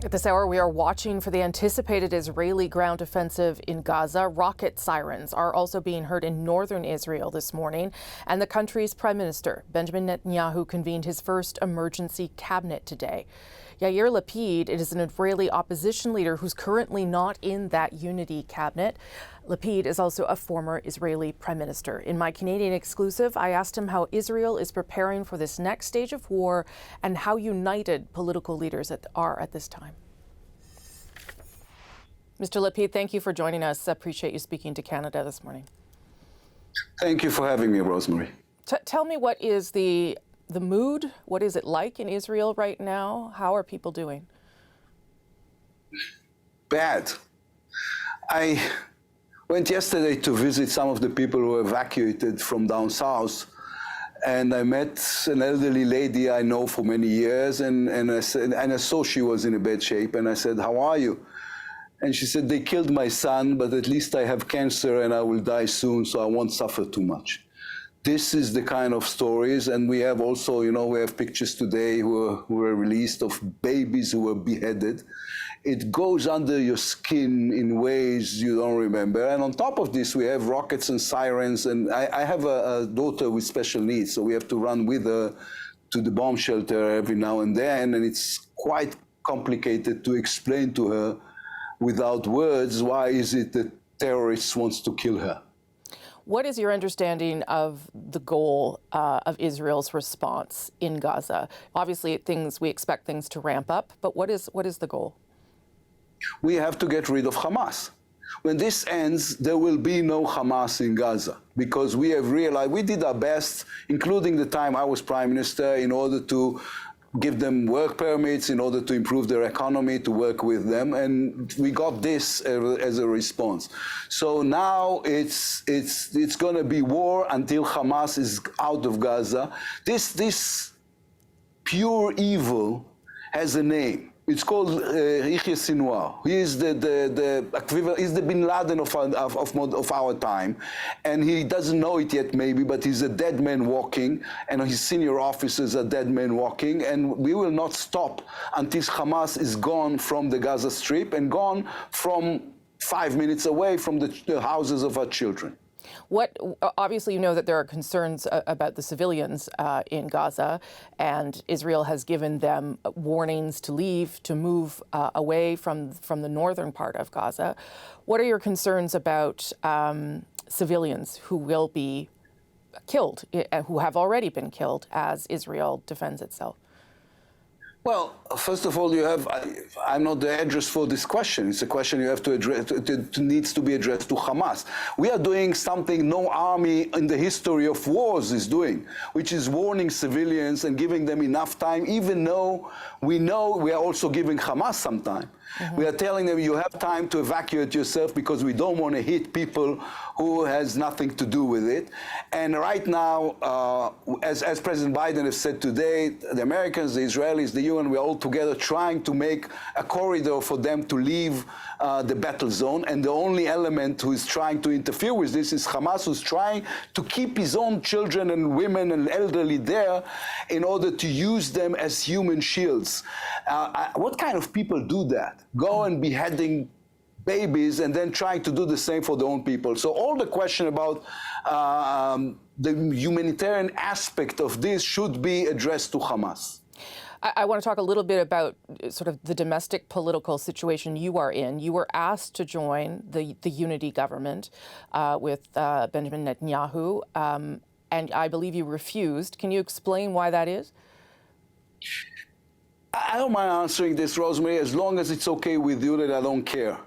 At this hour, we are watching for the anticipated Israeli ground offensive in Gaza. Rocket sirens are also being heard in northern Israel this morning. And the country's Prime Minister, Benjamin Netanyahu, convened his first emergency cabinet today. Yair Lapid is an Israeli opposition leader who's currently not in that unity cabinet. Lapid is also a former Israeli prime minister. In my Canadian exclusive, I asked him how Israel is preparing for this next stage of war and how united political leaders are at this time. Mr. Lapid, thank you for joining us. I appreciate you speaking to Canada this morning. Thank you for having me, Rosemary. Tell me, what is the mood? What is it like in Israel right now? How are people doing? Bad. I went yesterday to visit some of the people who were evacuated from down south, and I met an elderly lady I know for many years, and I saw she was in a bad shape, and I said, "How are you?" And she said, "They killed my son, but at least I have cancer and I will die soon, so I won't suffer too much." This is the kind of stories, and we have also, we have pictures today who were released of babies who were beheaded. It goes under your skin in ways you don't remember. And on top of this, we have rockets and sirens, and I have a daughter with special needs, so we have to run with her to the bomb shelter every now and then, and it's quite complicated to explain to her without words why is it that terrorists want to kill her. What is your understanding of the goal of Israel's response in Gaza? Obviously, we expect things to ramp up, but what is the goal? We have to get rid of Hamas. When this ends, there will be no Hamas in Gaza, because we have realized we did our best, including the time I was prime minister, in order to give them work permits, in order to improve their economy, to work with them, and we got this as a response. So now it's going to be war until Hamas is out of Gaza. This pure evil has a name. It's called Yahya Sinwar. He is the equivalent. He's the Bin Laden of our time, and he doesn't know it yet, maybe. But he's a dead man walking, and his senior officers are dead men walking. And we will not stop until Hamas is gone from the Gaza Strip and gone from 5 minutes away from the houses of our children. Obviously, you know that there are concerns about the civilians in Gaza, and Israel has given them warnings to leave, to move away from the northern part of Gaza. What are your concerns about civilians who will be killed, who have already been killed as Israel defends itself? Well, first of all, I'm not the address for this question. It's a question you have to address, needs to be addressed to Hamas. We are doing something no army in the history of wars is doing, which is warning civilians and giving them enough time, even though we know we are also giving Hamas some time. Mm-hmm. We are telling them you have time to evacuate yourself because we don't want to hit people who has nothing to do with it. And right now, as President Biden has said today, the Americans, the Israelis, the UN, we're all together trying to make a corridor for them to leave the battle zone. And the only element who is trying to interfere with this is Hamas, who's trying to keep his own children and women and elderly there in order to use them as human shields. What kind of people do that? Go and beheading babies and then trying to do the same for their own people. So all the question about the humanitarian aspect of this should be addressed to Hamas. I want to talk a little bit about sort of the domestic political situation you are in. You were asked to join the unity government with Benjamin Netanyahu, and I believe you refused. Can you explain why that is? I don't mind answering this, Rosemary, as long as it's okay with you, that I don't care.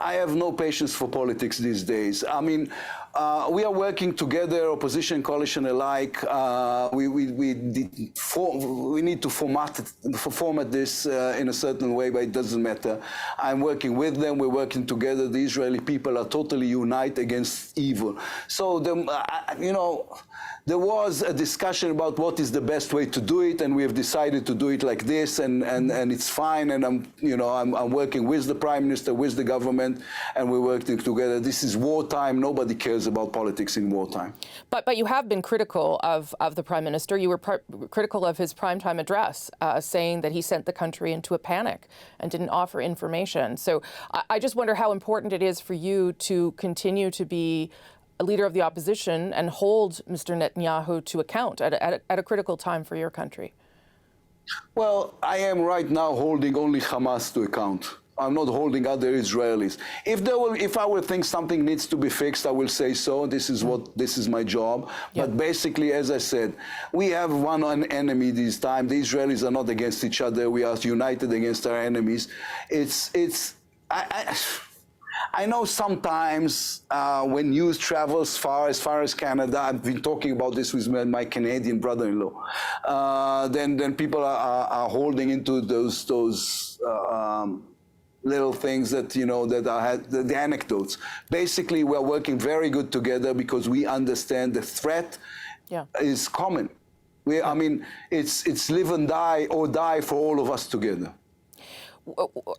I have no patience for politics these days. I mean, we are working together, opposition, coalition alike. We need to format this in a certain way, but it doesn't matter. I'm working with them. We're working together. The Israeli people are totally united against evil. So, there was a discussion about what is the best way to do it, and we have decided to do it like this, and it's fine. And I'm working with the Prime Minister, with the government, and we're working together. This is wartime. Nobody cares cares about politics in wartime. But you have been critical of the Prime Minister. You were critical of his primetime address, saying that he sent the country into a panic and didn't offer information. So I just wonder how important it is for you to continue to be a leader of the opposition and hold Mr. Netanyahu to account at a critical time for your country. Well, I am right now holding only Hamas to account. I'm not holding other Israelis. If I will think something needs to be fixed, I will say so. This is my job. Yeah. But basically, as I said, we have one enemy this time. The Israelis are not against each other. We are united against our enemies. I know sometimes when news travels as far as Canada, I've been talking about this with my Canadian brother-in-law, then people are holding into those little things that, you know, that are the anecdotes. Basically, we're working very good together because we understand the threat is common. I mean, it's live and die or die for all of us together.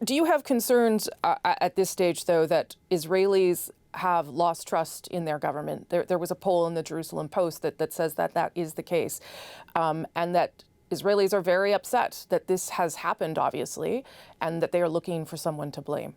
Do you have concerns at this stage, though, that Israelis have lost trust in their government? There was a poll in the Jerusalem Post that says that is the case, and that Israelis are very upset that this has happened, obviously, and that they are looking for someone to blame.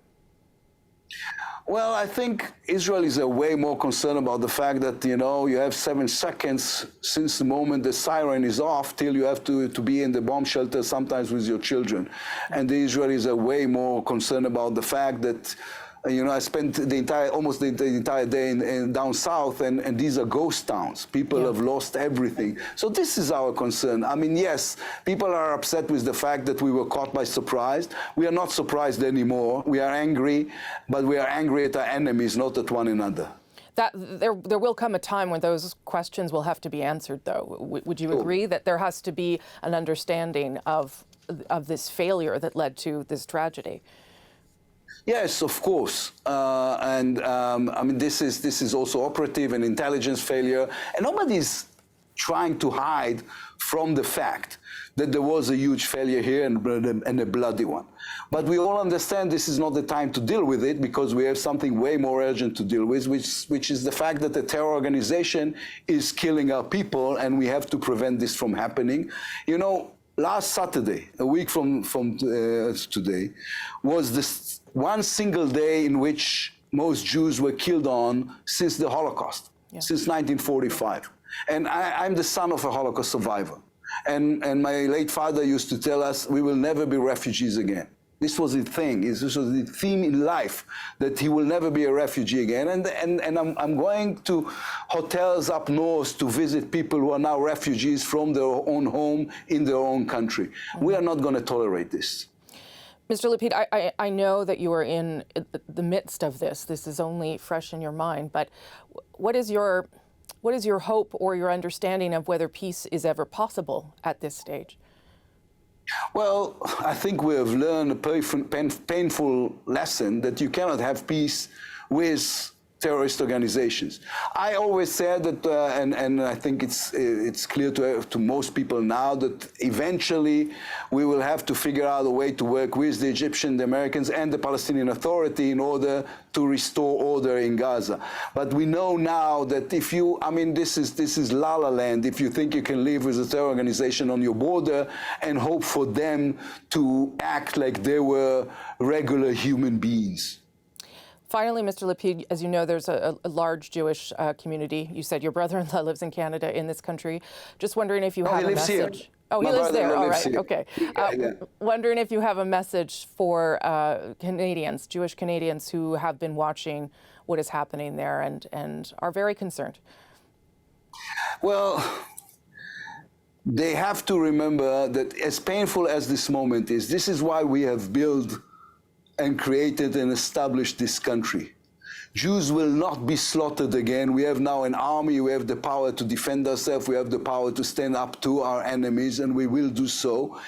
Well, I think Israelis are way more concerned about the fact that, you know, you have 7 seconds since the moment the siren is off till you have to be in the bomb shelter, sometimes with your children. And the Israelis are way more concerned about the fact that, you know, I spent almost the entire day in down south, and these are ghost towns. People have lost everything. So this is our concern. I mean, yes, people are upset with the fact that we were caught by surprise. We are not surprised anymore. We are angry, but we are angry at our enemies, not at one another. There will come a time when those questions will have to be answered, though. Would you agree that there has to be an understanding of this failure that led to this tragedy? Yes, of course, I mean, this is also operative and intelligence failure, and nobody's trying to hide from the fact that there was a huge failure here and a bloody one. But we all understand this is not the time to deal with it because we have something way more urgent to deal with, which is the fact that the terror organization is killing our people, and we have to prevent this from happening. You know, last Saturday, a week from today, was this one single day in which most Jews were killed on since the Holocaust, since 1945. And I'm the son of a Holocaust survivor. And my late father used to tell us, we will never be refugees again. This was the thing, this was the theme in life, that he will never be a refugee again. And I'm going to hotels up north to visit people who are now refugees from their own home in their own country. We are not going to tolerate this. Mr. Lapid, I know that you are in the midst of this. This is only fresh in your mind, but what is your hope or your understanding of whether peace is ever possible at this stage? Well, I think we have learned a painful lesson that you cannot have peace with terrorist organizations. I always said that, and I think it's clear to most people now, that eventually we will have to figure out a way to work with the Egyptian, the Americans, and the Palestinian Authority in order to restore order in Gaza. But we know now that if you, I mean, this is la la land if you think you can live with a terror organization on your border and hope for them to act like they were regular human beings. Finally, Mr. Lapid, as you know, there's a large Jewish community. You said your brother-in-law lives in Canada, in this country. Just wondering if you have a message. Here. Oh, he lives there. All right. Here. Okay. Yeah. Wondering if you have a message for Canadians, Jewish Canadians who have been watching what is happening there and are very concerned. Well, they have to remember that as painful as this moment is, this is why we have built and created and established this country. Jews will not be slaughtered again. We have now an army. We have the power to defend ourselves. We have the power to stand up to our enemies, and we will do so.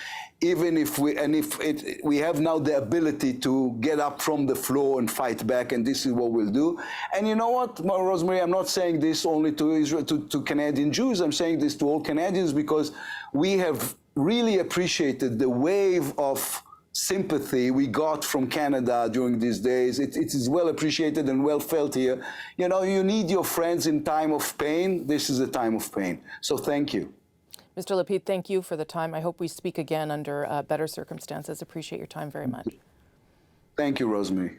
Even if we have now the ability to get up from the floor and fight back, and this is what we'll do. And you know what, Rosemary, I'm not saying this only to Israel, to Canadian Jews. I'm saying this to all Canadians because we have really appreciated the wave of sympathy we got from Canada during these days. It is well appreciated and well felt here. You know, you need your friends in time of pain. This is a time of pain. So thank you. Mr. Lapid, thank you for the time. I hope we speak again under better circumstances. Appreciate your time very much. Thank you, Rosemary.